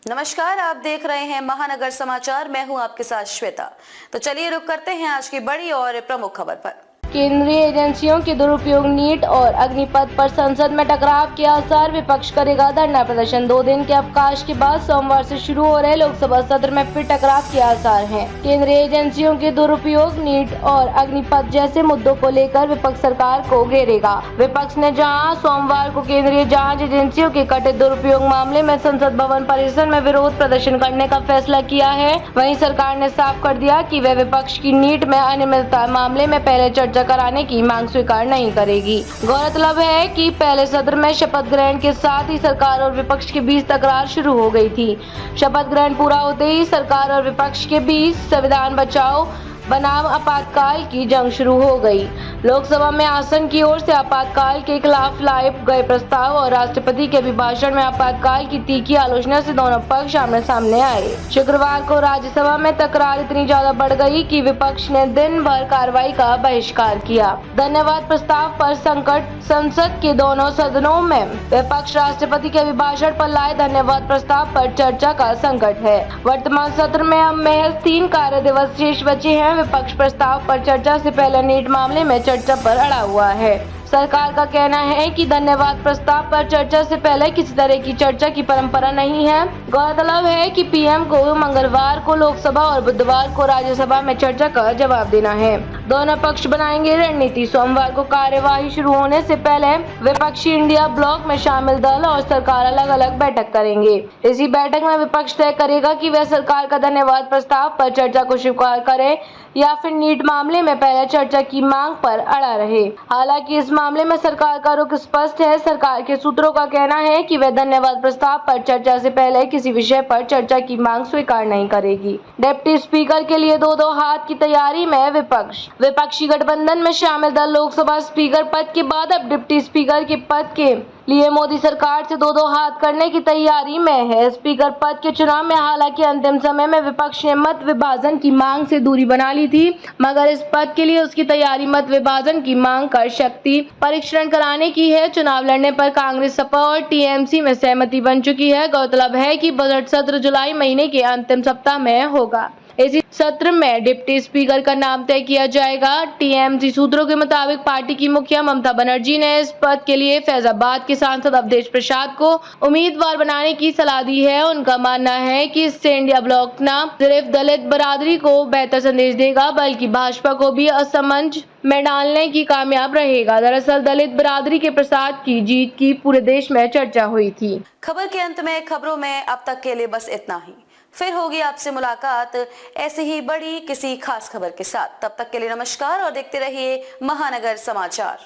नमस्कार, आप देख रहे हैं महानगर समाचार। मैं हूं आपके साथ श्वेता। तो चलिए रुक करते हैं आज की बड़ी और प्रमुख खबर पर। केंद्रीय एजेंसियों के दुरुपयोग, नीट और अग्निपथ पर संसद में टकराव के आसार, विपक्ष करेगा धरना प्रदर्शन। 2 दिन के अवकाश के बाद सोमवार से शुरू हो रहे लोकसभा सत्र में फिर टकराव के आसार हैं। केंद्रीय एजेंसियों के दुरुपयोग, नीट और अग्निपथ जैसे मुद्दों को लेकर विपक्ष सरकार को घेरेगा। विपक्ष ने जहां सोमवार को केंद्रीय जांच एजेंसियों के कथित दुरुपयोग मामले में संसद भवन परिसर में विरोध प्रदर्शन करने का फैसला किया है, वहीं सरकार ने साफ कर दिया कि वह विपक्ष की नीट में अनियमितता मामले में पहले चर्चा कराने की मांग स्वीकार नहीं करेगी। गौरतलब है कि पहले सत्र में शपथ ग्रहण के साथ ही सरकार और विपक्ष के बीच तकरार शुरू हो गई थी। शपथ ग्रहण पूरा होते ही सरकार और विपक्ष के बीच संविधान बचाओ बनाम आपातकाल की जंग शुरू हो गई। लोकसभा में आसन की ओर से आपातकाल के खिलाफ लाए गए प्रस्ताव और राष्ट्रपति के अभिभाषण में आपातकाल की तीखी आलोचना से दोनों पक्ष आमने सामने आए। शुक्रवार को राज्यसभा में तकरार इतनी ज्यादा बढ़ गई कि विपक्ष ने दिन भर कार्रवाई का बहिष्कार किया। धन्यवाद प्रस्ताव पर संकट, संसद के दोनों सदनों में विपक्ष राष्ट्रपति के अभिभाषण पर लाए धन्यवाद प्रस्ताव पर चर्चा का संकट है। वर्तमान सत्र में अब महज 3 कार्य दिवस शेष बचे हैं। विपक्ष प्रस्ताव पर चर्चा से पहले नीट मामले में चर्चा पर अड़ा हुआ है। सरकार का कहना है कि धन्यवाद प्रस्ताव पर चर्चा से पहले किसी तरह की चर्चा की परंपरा नहीं है। गौरतलब है कि पीएम को मंगलवार को लोकसभा और बुधवार को राज्यसभा में चर्चा का जवाब देना है। दोनों पक्ष बनाएंगे रणनीति। सोमवार को कार्यवाही शुरू होने से पहले विपक्षी इंडिया ब्लॉक में शामिल दल और सरकार अलग अलग बैठक करेंगे। इसी बैठक में विपक्ष तय करेगा कि वह सरकार का धन्यवाद प्रस्ताव पर चर्चा को स्वीकार करे या फिर नीट मामले में पहले चर्चा की मांग पर अड़ा रहे। हालांकि इस मामले में सरकार का रुख स्पष्ट है। सरकार के सूत्रों का कहना है कि वह धन्यवाद प्रस्ताव पर चर्चा से पहले किसी विषय पर चर्चा की मांग स्वीकार नहीं करेगी। डिप्टी स्पीकर के लिए 2-2 हाथ की तैयारी में विपक्ष। विपक्षी गठबंधन में शामिल दल लोकसभा स्पीकर पद के बाद अब डिप्टी स्पीकर के पद के लिए मोदी सरकार से 2-2 हाथ करने की तैयारी में है। स्पीकर पद के चुनाव में हालांकि अंतिम समय में विपक्ष ने मत विभाजन की मांग से दूरी बना ली थी, मगर इस पद के लिए उसकी तैयारी मत विभाजन की मांग कर शक्ति परीक्षण कराने की है। चुनाव लड़ने पर कांग्रेस, सपा और टीएमसी में सहमति बन चुकी है। गौरतलब है कि बजट सत्र जुलाई महीने के अंतिम सप्ताह में होगा। इसी सत्र में डिप्टी स्पीकर का नाम तय किया जाएगा। टीएमसी सूत्रों के मुताबिक पार्टी की मुखिया ममता बनर्जी ने इस पद के लिए फैजाबाद के सांसद अवधेश प्रसाद को उम्मीदवार बनाने की सलाह दी है। उनका मानना है कि इससे इंडिया ब्लॉक न सिर्फ दलित बरादरी को बेहतर संदेश देगा, बल्कि भाजपा को भी असमंजस में डालने की कामयाब रहेगा। दरअसल दलित बरादरी के प्रसाद की जीत की पूरे देश में चर्चा हुई थी। खबर के अंत में खबरों में अब तक के लिए बस इतना ही। फिर होगी आपसे मुलाकात ऐसी ही बड़ी किसी खास खबर के साथ। तब तक के लिए नमस्कार और देखते रहिए महानगर समाचार।